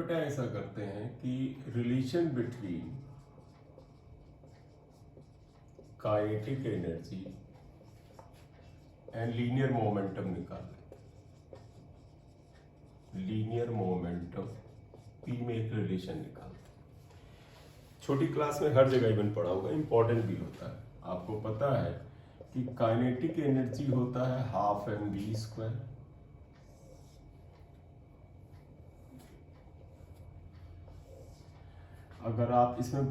बेटा ऐसा करते हैं कि relation between kinetic energy and linear momentum निकाल लेते हैं। लीनियर मोमेंटम पी में एक रिलेशन निकालते हैं। छोटी क्लास में हर जगह इवन पढ़ा होगा, इंपॉर्टेंट भी होता है। आपको पता है कि काइनेटिक एनर्जी होता है हाफ एम वी स्क्वायर। अगर आप इसमें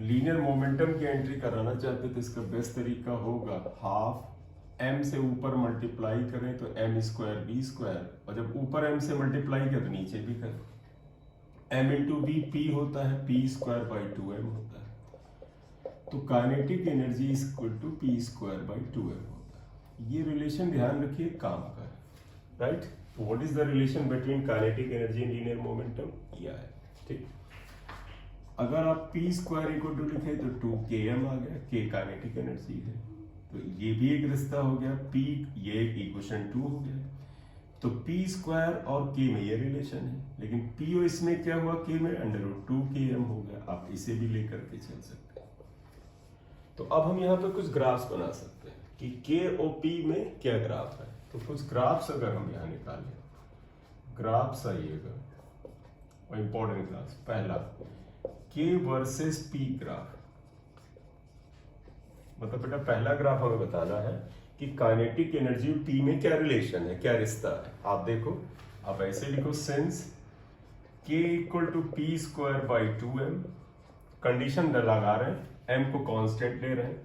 लीनियर मोमेंटम की एंट्री कराना चाहते तो इसका बेस्ट तरीका होगा हाफ एम से ऊपर मल्टीप्लाई करें तो एम स्क्वायर बी स्क्वायर, और जब ऊपर एम से मल्टीप्लाई करें तो नीचे भी करें। एम इंटू बी पी होता है, पी स्क्वायर बाई 2m होता है। तो kinetic energy is equal to P square by 2m होता है। ये रिलेशन ध्यान रखिए काम का है, right. What is the relation between kinetic energy and linear momentum, यह है, ठीक। अगर आप पी स्क्वायर इक्वल टू लिखे तो 2km आ गया, k काइनेटिक एनर्जी है, तो ये भी एक रिश्ता हो गया। p ये इक्वेशन 2 हो गया। तो p स्क्वायर और k में ये रिलेशन है, लेकिन p और इसमें क्या हुआ, k में √2km हो गया। आप इसे भी लेकर के चल सकते हैं। तो अब हम यहाँ पे कुछ ग्राफ्स बना सकते हैं कि k और p में क्या ग्राफ है। तो कुछ ग्राफ्स अगर हम यहाँ निकालें, ग्राफ्स आइएगा, और इंपॉर्टेंट ग्राफ्स। पहला K वर्सेस P ग्राफ, मतलब बेटा पहला ग्राफ हमें बताना है कि काइनेटिक एनर्जी और P में क्या रिलेशन है, क्या रिश्ता है। आप देखो, आप ऐसे लिखो since K equal to P square by 2m, condition लगा रहे हैं, m को कांस्टेंट ले रहे हैं।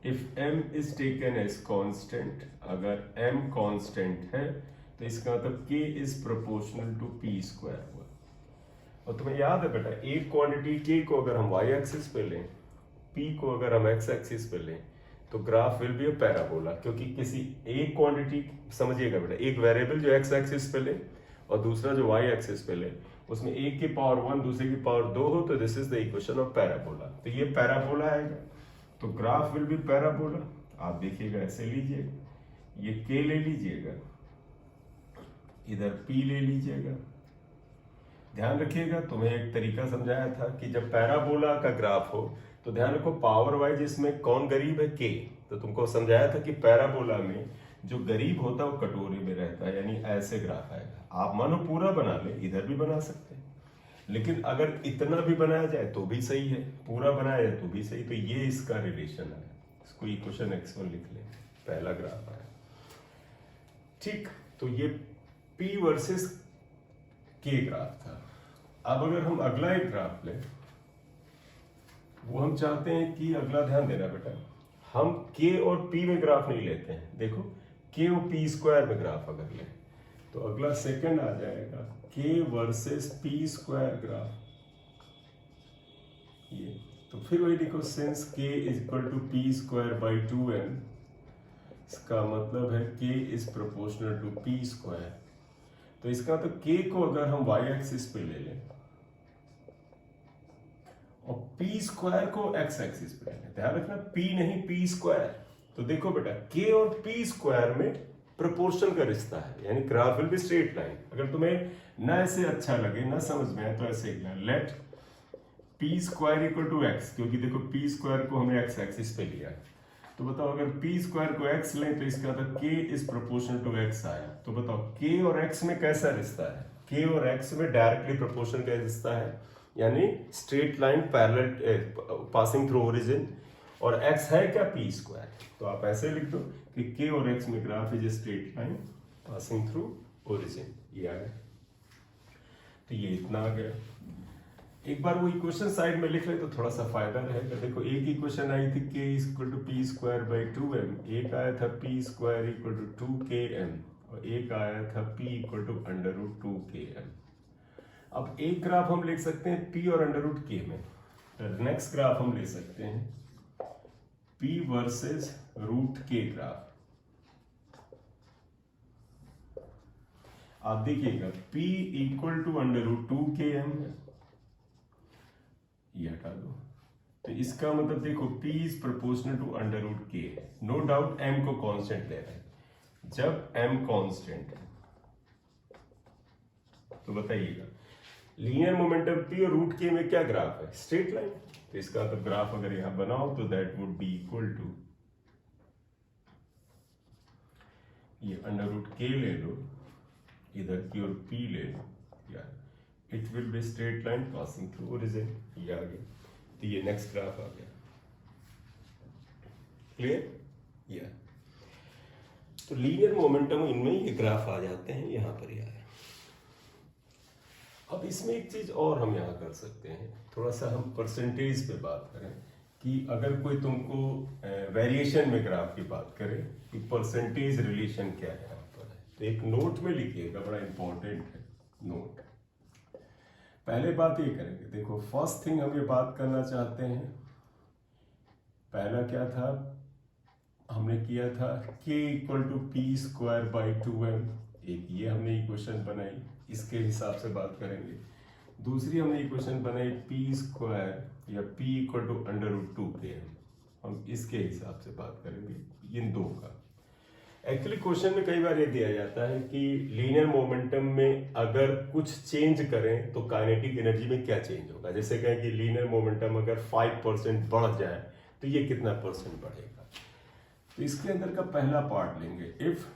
If m is taken as constant, अगर m कांस्टेंट है तो इसका मतलब K is proportional to P square हुआ। और तुम्हें याद है बेटा, एक क्वांटिटी k को अगर हम y एक्सिस पे लें, p को अगर हम x एक्सिस पे लें, तो graph will be a parabola. क्योंकि किसी एक क्वांटिटी, समझिएगा बेटा, एक वेरिएबल जो x एक्सिस पे ले और दूसरा जो y एक्सिस पे ले, उसमें एक की पावर 1 दूसरे की पावर 2 हो, तो this is the equation of parabola. तो ये पैराबोला आएगा, तो ग्राफ विल बी पैराबोला। आप देखिएगा, ऐसे लीजिए, ये k ले लीजिएगा, इधर p ले लीजिएगा। ध्यान रखिएगा, तुम्हें एक तरीका समझाया था कि जब पैराबोला का ग्राफ हो तो ध्यान रखो पावर वाइज इसमें कौन गरीब है, k। तो तुमको समझाया था कि पैराबोला में जो गरीब होता है वो कटोरे में रहता है, यानी ऐसे ग्राफ आएगा। आप मानो पूरा बना ले, इधर भी बना सकते हैं, लेकिन अगर इतना भी बनाया जाए तो भी सही है, पूरा बनाया जाए तो भी सही। तो ये इसका रिलेशन है, इसको इक्वेशन x1 लिख ले, पहला ग्राफ आया, ठीक। तो ये p वर्सेस k ग्राफ था। अब अगर हम अगला एक ग्राफ लें, वो हम चाहते हैं कि, अगला ध्यान देना बेटा, हम k और p में ग्राफ नहीं लेते हैं। देखो, k और p स्क्वायर में ग्राफ अगर लें तो अगला सेकंड आ जाएगा k versus p square graph. ये तो फिर वही देखो, since k is equal to P square by 2m, इसका मतलब है k is proportional to p square. तो इसका तो k को अगर हम y एक्सिस पे ले लें और p स्क्वायर को x एक्सिस पे ले लें, ध्यान रखना p नहीं p स्क्वायर। तो देखो बेटा, k और p स्क्वायर में प्रोपोर्शन का रिश्ता है, यानी graph will be straight line. अगर तुम्हें ना ऐसे अच्छा लगे, ना समझ में आए, तो ऐसे लिखना, let p square equal to x, क्योंकि देखो p स्क्वायर को हमने x एक्सिस पे लिया है। तो बताओ, अगर p स्क्वायर को x लें तो इसका मतलब k is proportional to x आया। तो बताओ k और x में कैसा रिश्ता है, k और x में डायरेक्टली प्रोपोर्शन का रिश्ता है, यानी straight line parallel passing through origin. और x है क्या, p स्क्वायर। तो आप ऐसे लिख दो कि k और x में graph is straight line passing through origin, ये आ गया। तो ये इतना आ गया। एक बार वो इक्वेशन साइड में लिख ले तो थोड़ा सा फायदा रहेगा। देखो, एक इक्वेशन आई थी k equal to P square by 2m, एक आया था p square equal to 2km, और एक आया था p इक्वल टू √2km। अब एक ग्राफ हम लिख सकते हैं p और √k में। तो नेक्स्ट ग्राफ हम ले सकते हैं p वर्सेस √k ग्राफ। आप देखिएगा, p इक्वल टू √2km है, ये हटा दो। तो इसका मतलब देखो, p is proportional to √k है। नो डाउट m को कांस्टेंट ले रहे हैं। जब m कांस्टेंट है तो बताइएगा, लीनियर मोमेंटम पी और रूट के में क्या ग्राफ है, स्ट्रेट लाइन। तो इसका तो ग्राफ अगर यहां बनाओ तो that would be equal to, ये अंडर रूट के ले लो, इधर की ओर पी ले लो, यार it will be straight line passing through origin. ये आ गया, तो ये नेक्स्ट ग्राफ आ गया। क्लियर? या तो लीनियर मोमेंटम इनमें ये ग्राफ आ जाते हैं, यहां पर ही आया। अब इसमें एक चीज और हम यहाँ कर सकते हैं, थोड़ा सा हम परसेंटेज पे बात करें कि अगर कोई तुमको वेरिएशन में ग्राफ की बात करे कि परसेंटेज रिलेशन क्या है यहाँ पर है, तो एक नोट में लिखिएगा, बड़ा इंपॉर्टेंट है नोट। पहले बात ये करेंगे, देखो फर्स्ट थिंग हम ये बात करना चाहते हैं, पहला क्या था हमने किया था k equal to P square by 2m, एक ये हमने इक्वेशन बनाई, इसके हिसाब से बात करेंगे। दूसरी हमने इक्वेशन बनाई पी स्क्वायर या p equal to under root 2km, हम इसके हिसाब से बात करेंगे इन दो का। एक्चुअली क्वेश्चन में कई बार ये दिया जाता है कि लीनियर मोमेंटम में अगर कुछ चेंज करें तो काइनेटिक एनर्जी में क्या चेंज होगा। जैसे कहें कि लीनियर मोमेंटम अगर 5% बढ़ जाए तो ये कितना परसेंट बढ़ेगा। तो इसके अंदर का पहला पार्ट लेंगे, if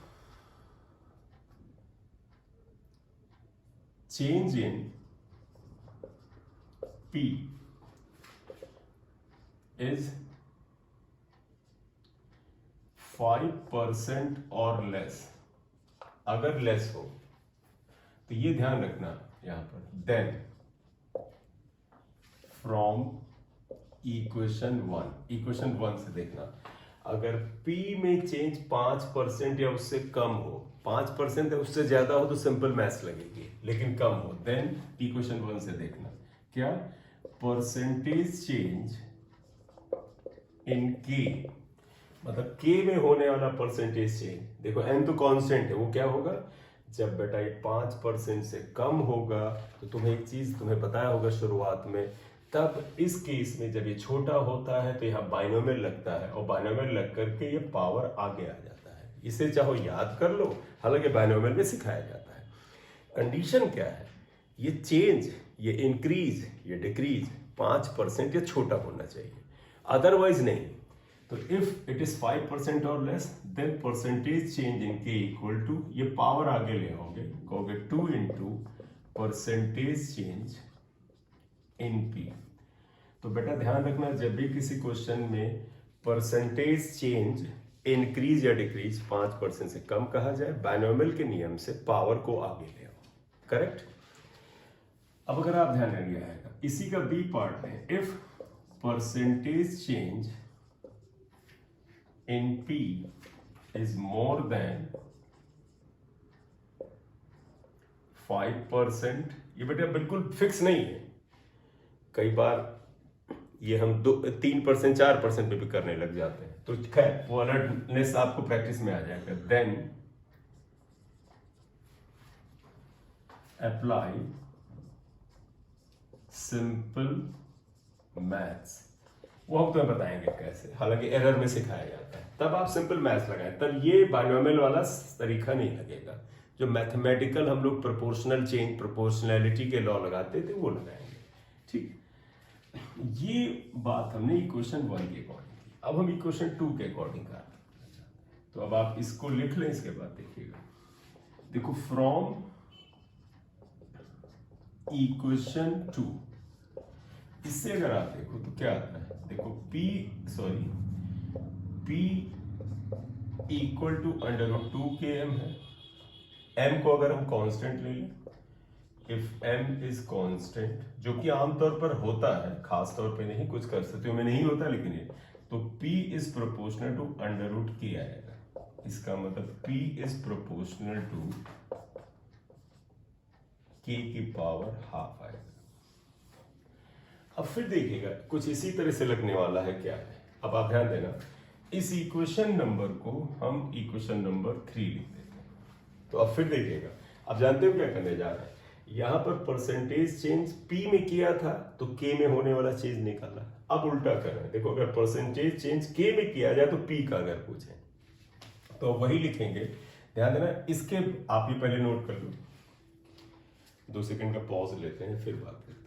change in P is 5% और लेस, अगर लेस हो तो ये ध्यान रखना यहां पर, देन फ्रॉम इक्वेशन 1 से देखना, अगर P में चेंज 5% या उससे कम हो, 5% या उससे ज्यादा हो तो सिंपल मैथ्स लगेगी, लेकिन कम हो देन इक्वेशन 1 से देखना क्या, परसेंटेज चेंज इन K, मतलब K में होने वाला परसेंटेज चेंज। देखो n तो कांस्टेंट है, वो क्या होगा, जब बेटा ये 5% से कम होगा तो तुम्हें एक चीज तुम्हें बताया होगा शुरुआत में, तब इस केस में जब ये छोटा होता है तो यहाँ बाइनोमियल लगता है, और बाइनोमियल लग करके ये पावर आगे आ जाता है। इसे चाहो याद कर लो, हालांकि बाइनोमियल में सिखाया जाता है। कंडीशन क्या है, ये चेंज, ये इंक्रीज, ये डिक्रीज 5% या छोटा होना चाहिए, अदरवाइज नहीं। तो इफ इट इज 5% और less than percentage change in के इक्वल टू, ये पावर आगे ले आओगे, कहोगे 2 into percentage change in P. तो बेटा ध्यान रखना, जब भी किसी क्वेश्चन में परसेंटेज चेंज इंक्रीज या डिक्रीज 5% से कम कहा जाए, बाइनोमियल के नियम से पावर को आगे ले आओ, करेक्ट। अब अगर आप ध्यान रखिए आएगा, इसी का बी पार्ट है, if percentage change in P is more than 5%, ये बेटा बिल्कुल फिक्स नहीं है, कई बार ये हम 3% 4% पे भी करने लग जाते हैं, तो खैर वो अलर्टनेस आपको प्रैक्टिस में आ जाएगा। देन अप्लाई सिंपल मैथ्स, वो हम तुम्हें बताएंगे कैसे, हालांकि एरर में सिखाया जाता है, तब आप सिंपल मैथ्स लगाएं, तब ये बाइनोमियल वाला तरीका नहीं लगेगा। जो मैथमेटिकल हम लोग प्रोपोर्शनल चेंज, प्रोपोर्शनैलिटी के लॉ लगाते थे वो लगाएंगे, ठीक। ये बात हमने इक्वेशन 1 के अकॉर्डिंग की। अब हम इक्वेशन 2 के अकॉर्डिंग कर, तो अब आप इसको लिख लें, इसके बाद देखिएगा, देखो फ्रॉम इक्वेशन 2, इससे अगर आप देखो तो क्या आता है, देखो P equal to under root 2km है, m को अगर हम कांस्टेंट ले लें, इफ m इज कांस्टेंट, जो कि आमतौर पर होता है, खास तौर पे नहीं, कुछ कर सकते हो में नहीं होता, लेकिन ये तो P is proportional to under root k आएगा, इसका मतलब P is proportional to k की पावर हाफ आएगा। अब फिर देखिएगा कुछ इसी तरह से लगने वाला है, क्या है, अब आप ध्यान देना, इस इक्वेशन नंबर को हम इक्वेशन नंबर 3 लिख देते हैं। तो अब फिर देखिएगा, अब जानते हो क्या करने जा रहे हैं, यहां पर परसेंटेज चेंज P में किया था तो K में होने वाला चेंज निकाला, अब उल्टा कर रहे हैं, देखो अगर परसेंटेज चेंज K में किया जाए तो P का अगर पूछे तो वही लिखेंगे। ध्यान देना, इसके आप ही पहले नोट कर लो, 2 सेकंड का पॉज लेते हैं, फिर बात करते हैं।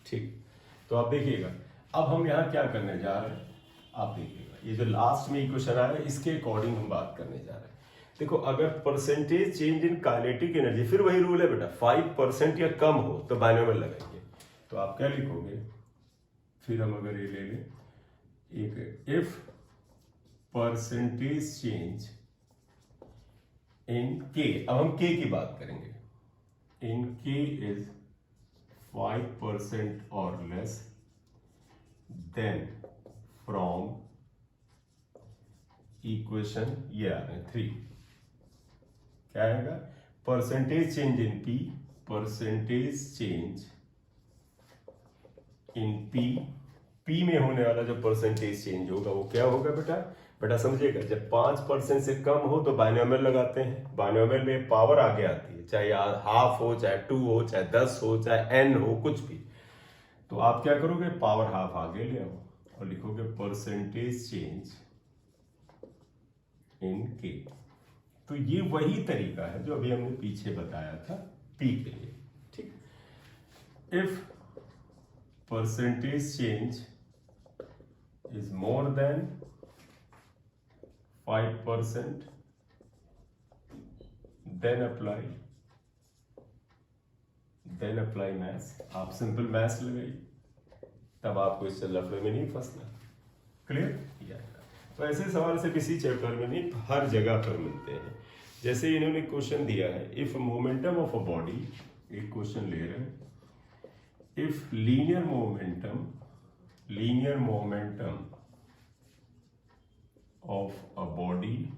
ठीक, तो आप देखिएगा अब हम यहाँ क्या करने जा रहे हैं। आप देखिएगा ये जो लास्ट में इक्वेशन आया है इसके अकॉर्डिंग हम बात करने जा रहे हैं। देखो अगर percentage change in kinetic energy, फिर वही रूल है बेटा, 5% या कम हो तो बाइनोमियल लगाएंगे। तो आप क्या लिखोगे, फिर हम अगर ये ले लें एक, इफ परसेंटेज चेंज इन के, अब हम के की बात करेंगे, इन के is 5% or less then from equation ये आ रहे हैं 3, क्या आएगा, percentage change in P, percentage change in P, P में होने वाला जो परसेंटेज चेंज होगा वो क्या होगा बेटा, बेटा समझिएगा जब 5% से कम हो तो बाइनोमियल लगाते हैं। बाइनोमियल में पावर आगे आती है, चाहे हाफ हो, चाहे 2 हो, चाहे 10 हो, चाहे n हो, कुछ भी। तो आप क्या करोगे, पावर हाफ आगे ले आओ और लिखोगे परसेंटेज चेंज इन के। तो ये वही तरीका है जो अभी हमने पीछे बताया था पी के लिए। ठीक, if percentage change is more than 5% then apply mass। आप सिंपल मैथ्स लगाइए, तब आपको इससे लफड़े में नहीं फंसना। क्लियर? तो ऐसे सवाल से किसी चैप्टर में नहीं, हर जगह पर मिलते हैं। जैसे इन्होंने क्वेश्चन दिया है, if momentum of a body, एक क्वेश्चन ले रहे हैं, if linear momentum of a body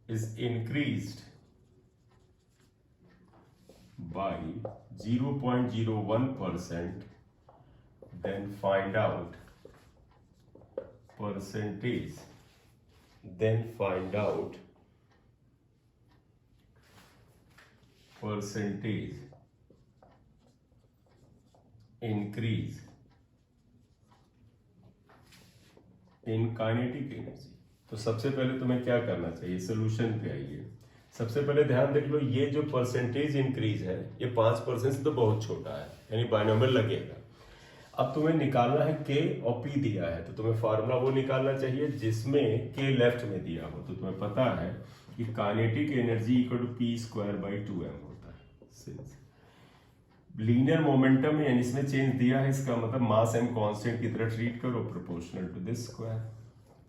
is increased by 0.01%, then find out percentage, then find out percentage increase in kinetic energy. तो सबसे पहले तुम्हें क्या करना चाहिए, सोल्यूशन पे आइए। सबसे पहले ध्यान देख लो, ये जो परसेंटेज इंक्रीज है ये 5% से तो बहुत छोटा है, यानी बाइनोमियल लगेगा। अब तुम्हें निकालना है के और पी दिया है, तो तुम्हें फार्मूला वो निकालना चाहिए जिसमें के लेफ्ट में दिया हो। तो तुम्हें पता है कि kinetic energy equal to P square by 2m होता है। लीनियर मोमेंटम में यानी इसमें चेंज दिया है, इसका मतलब मास एम कांस्टेंट की तरह ट्रीट करो, प्रोपोर्शनल टू दिस स्क्वायर।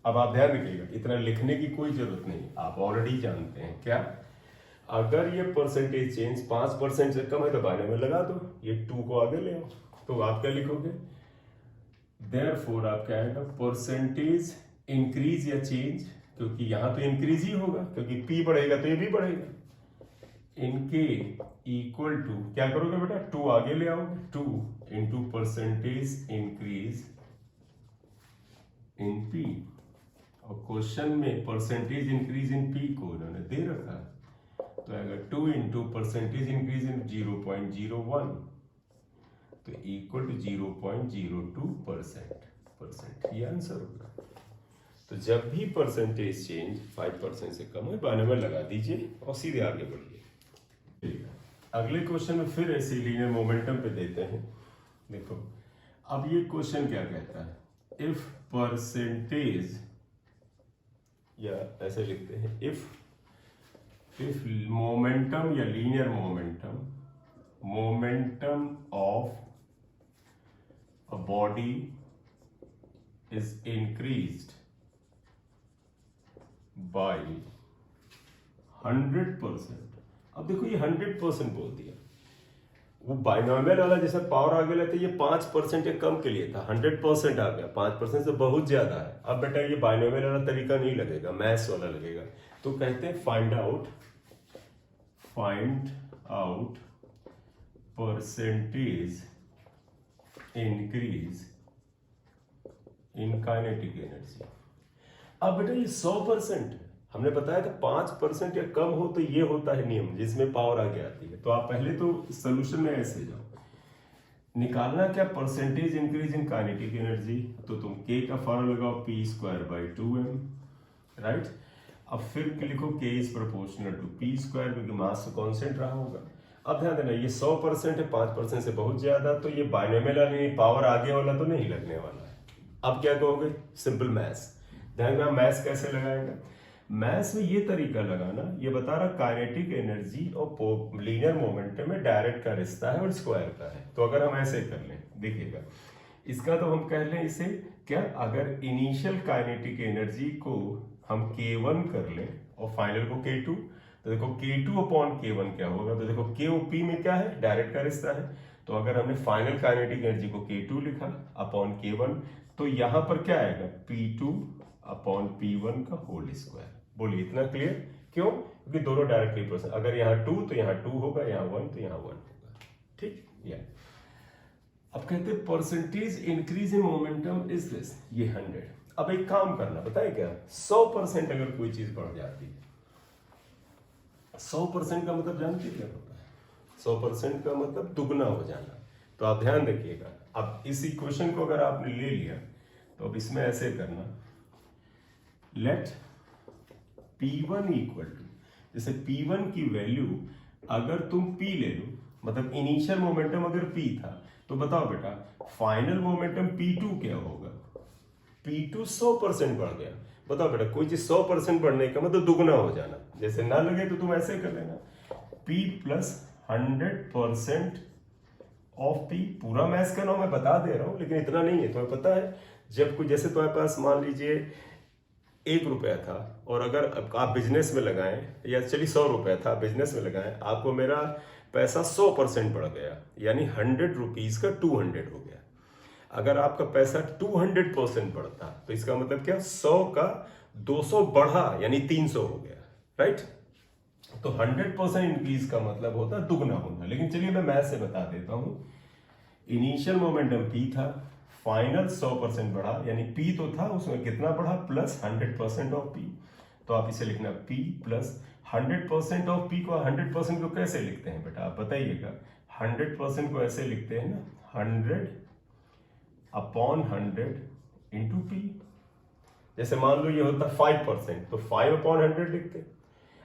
अब आप ध्यान रखिएगा, इतना लिखने की कोई जरूरत नहीं, आप ऑलरेडी जानते हैं क्या, अगर ये परसेंटेज चेंज 5% से कम है तो बाइनोमियल लगा दो, ये 2 को आगे ले आओ। तो आप क्या लिखोगे, देयरफॉर आप क्या आएगा, परसेंटेज इंक्रीज या चेंज, क्योंकि यहां तो इंक्रीज ही होगा क्योंकि पी बढ़ेगा तो ये भी बढ़ेगा, इनके इक्वल टू क्या करोगे बेटा, 2 आगे ले आओगे, 2 into percentage increase in P. और क्वेश्चन में परसेंटेज इंक्रीज इन पी को उन्होंने दे रखा है, तो अगर 2 इंटू परसेंटेज इंक्रीज इन 0.01 तो इक्वल टू 0.02%, ये आंसर होगा। तो जब भी परसेंटेज चेंज 5% से कम है बाइनोमियल लगा दीजिए और सीधे आगे बढ़िए। अगले क्वेश्चन में फिर ऐसे लीनियर मोमेंटम पे देते हैं। देखो अब ये क्वेश्चन क्या कहता है, इफ परसेंटेज, या ऐसे लिखते हैं, इफ मोमेंटम या linear momentum of a body is increased by 100%। अब देखो ये 100% बोल दिया, वो बाइनोमियल वाला जैसे पावर आगे लेते ये 5% या कम के लिए था, 100% आ गया, 5% से बहुत ज्यादा है। अब बेटा ये बाइनोमियल वाला तरीका नहीं लगेगा, मैथ्स वाला लगेगा। तो कहते हैं find out percentage increase in kinetic energy. अब बेटा ये 100% है, हमने बताया था 5% या कम हो तो ये होता है नियम जिसमें पावर आगे आती है। तो आप पहले तो सोल्यूशन में ऐसे जाओ, निकालना क्या, percentage increase in kinetic energy, तो तुम के का फॉर्मूला लगाओ P square by 2m, right. अब फिर लिखो K is proportional to P square, क्योंकि मास तो कांस्टेंट रहा होगा। अब ध्यान देना ये 100% है, 5% से बहुत ज्यादा, तो ये बाइनोमियल पावर आगे वाला तो नहीं लगने वाला है। अब क्या कहोगे, सिंपल मैथ्स। ध्यान रखना मैथ्स कैसे लगाएगा, मैथ्स में ये तरीका लगाना, ये बता रहा काइनेटिक एनर्जी और लीनियर मोमेंटम में डायरेक्ट का रिश्ता है और स्क्वायर का है। तो अगर हम ऐसे कर लें, देखिएगा इसका तो हम कह लें इसे क्या, अगर इनिशियल काइनेटिक एनर्जी को हम K1 कर लें और फाइनल को K2, तो देखो K2 अपॉन K1 क्या होगा, तो देखो K और P में क्या है, डायरेक्ट का रिश्ता है। तो अगर हमने फाइनल काइनेटिक एनर्जी को K2 लिखा अपॉन K1, तो यहां पर क्या आएगा, P2 अपॉन P1 का होल स्क्वायर। बोलिए इतना क्लियर क्यों, क्योंकि दोनों डायरेक्टली प्रोपोर्शनल, अगर यहाँ 2 तो यहाँ 2 होगा, यहाँ 1 तो यहाँ 1 होगा, ठीक। या अब कहते हैं percentage increase in momentum is this, ये 100। अब एक काम करना, बताए क्या, 100% अगर कोई चीज बढ़ जाती है, 100% का मतलब जानते क्या होता है, 100% का मतलब दुगना हो जाना। तो आप ध्यान रखिएगा, अब इस इक्वेशन को अगर आपने ले लिया तो अब इसमें ऐसे करना, लेट P1 इक्वल टू, जैसे P1 की वैल्यू अगर तुम P ले लो, मतलब इनिशियल मोमेंटम अगर P था, तो बताओ बेटा फाइनल मोमेंटम P2 क्या होगा, P2 100% बढ़ गया। बताओ बेटा कोई चीज 100% बढ़ने का मतलब दुगना हो जाना। जैसे ना लगे तो तुम ऐसे कर लेना, P प्लस 100% ऑफ P। पूरा मैथ्स का नाम मैं बता दे रहा हूं, लेकिन इतना नहीं है, तुम्हें पता है जब कोई, जैसे तुम्हारे पास मान लीजिए 1 रुपया था और अगर आप बिजनेस में लगाएं, या चलिए 100 रुपया था बिजनेस में लगाएं, आपको मेरा पैसा 100% बढ़ गया, यानी 100 रुपीज का 200 हो गया। अगर आपका पैसा 200% बढ़ता तो इसका मतलब क्या, 100 का 200 बढ़ा यानी 300 हो गया, राइट। तो 100% इंक्रीज का मतलब होता है दुगना होना। लेकिन चलिए मैं मैथ से बता देता हूं, इनिशियल मोमेंटम P था, फाइनल 100% बढ़ा, यानी P तो था उसमें कितना बढ़ा, प्लस 100% ऑफ P। तो आप इसे लिखना P प्लस 100% ऑफ P को, 100% को कैसे लिखते हैं बेटा आप बताइएगा, 100% को ऐसे लिखते हैं ना, 100 अपॉन 100 इंटू P। जैसे मान लो ये होता 5%, तो 5 अपॉन 100 लिखते।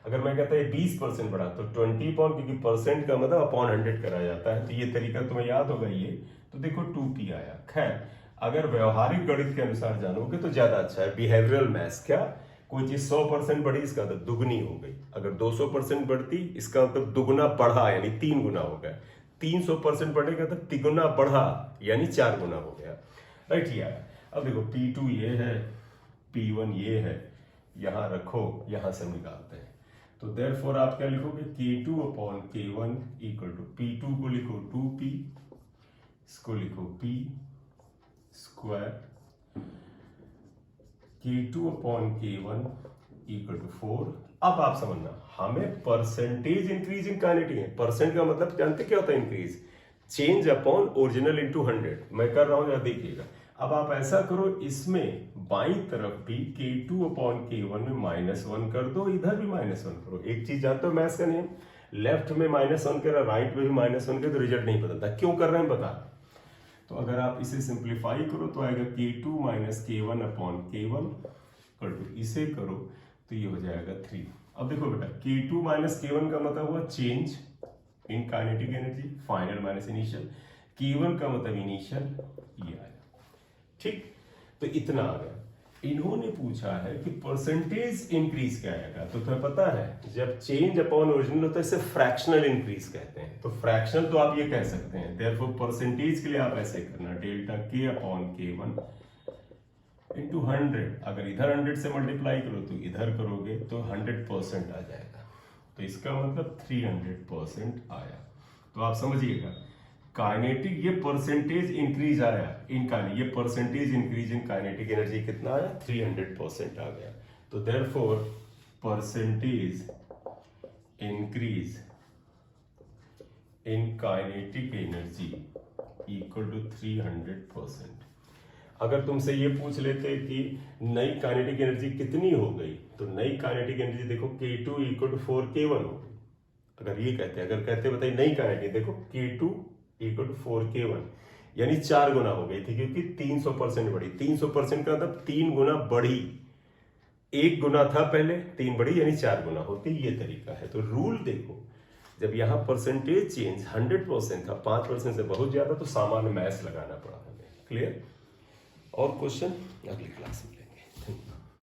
अगर मैं कहता है 20% बढ़ा तो 20 अपॉन, क्योंकि परसेंट का मतलब अपॉन 100 करा जाता है, तो ये तरीका तुम्हें याद होगा ये। तो देखो 2P आया। खैर अगर व्यवहारिक गणित के अनुसार जानोगे तो ज्यादा अच्छा है, बिहेवियरल मैथ्स। क्या, कोई चीज 100% बढ़ी इसका मतलब दुगनी हो गई, अगर 200% बढ़ती इसका मतलब दुगना बढ़ा यानी 3 गुना हो गया, 300% बढ़ेगा तो तिगुना बढ़ा यानी 4 गुना हो गया, राइट। ये आया। अब देखो P2 ये है, P1 ये है, यहां रखो, यहां से निकालते हैं। तो देयरफॉर आप क्या लिखोगे, K2 upon K1 equal to P2 को लिखो 2P, इसको लिखो P square, K2 upon K1 equal to 4। अब आप समझना, हमें परसेंटेज इंक्रीज इन काइनेटिक है। परसेंट का मतलब जानते क्या होता है, increase, change upon original into 100। मैं कर रहा हूं जरा देखिएगा। अब आप ऐसा करो, इसमें बाई तरफ भी K2 अपॉन K1 में -1 कर दो, इधर भी -1 करो। एक चीज जानते हो मैथ्स का नियम, लेफ्ट में -1 करा, राइट में भी -1 करे तो रिजल्ट नहीं बदलता। क्यों कर रहे हैं बता। तो अगर आप इसे सिंप्लीफाई करो तो आएगा K2 minus K1 upon K1, कर दो इसे करो तो ये हो जाएगा 3। अब देखो बेटा K2 माइनस K1 का मतलब हुआ change in kinetic energy, final minus initial. K1 का मतलब इनिशियल, ये आया, ठीक। तो इतना आ गया। इन्होंने पूछा है कि परसेंटेज इंक्रीज क्या आएगा, तो तुम्हें पता है जब चेंज अपॉन ओरिजिनल होता है इसे फ्रैक्शनल इंक्रीज कहते हैं। तो फ्रैक्शनल तो आप ये कह सकते हैं, देयरफॉर परसेंटेज के लिए आप ऐसे करना, delta K upon K1 into 100। अगर इधर 100 से मल्टीप्लाई करो तो इधर करोगे तो 100% आ जाएगा। तो इसका मतलब 300% आया। तो आप समझिएगा काइनेटिक, ये परसेंटेज इंक्रीज आया इन काइनेटिक, ये percentage increase in kinetic energy कितना आया, 300% आ गया। तो therefore percentage increase in kinetic energy equal to 300%। अगर तुमसे ये पूछ लेते कि नई काइनेटिक एनर्जी कितनी हो गई, तो नई काइनेटिक एनर्जी देखो K2 इक्वल टू 4K1 हो गई। अगर ये कहते, अगर कहते बताइए नई काइनेटिक, देखो K2 इक्वल टू 4k1, यानी 4 गुना हो गई थी क्योंकि 300% बढ़ी। 300% का मतलब 3 गुना बढ़ी, 1 गुना था पहले, 3 बढ़ी यानी 4 गुना होती। ये तरीका है। तो रूल देखो, जब यहाँ परसेंटेज चेंज 100% था, 5% से बहुत ज्यादा, तो सामान्य मैथ्स लगाना पड़ा हमें। क्लियर? और क्वेश्चन अगली क्लास में।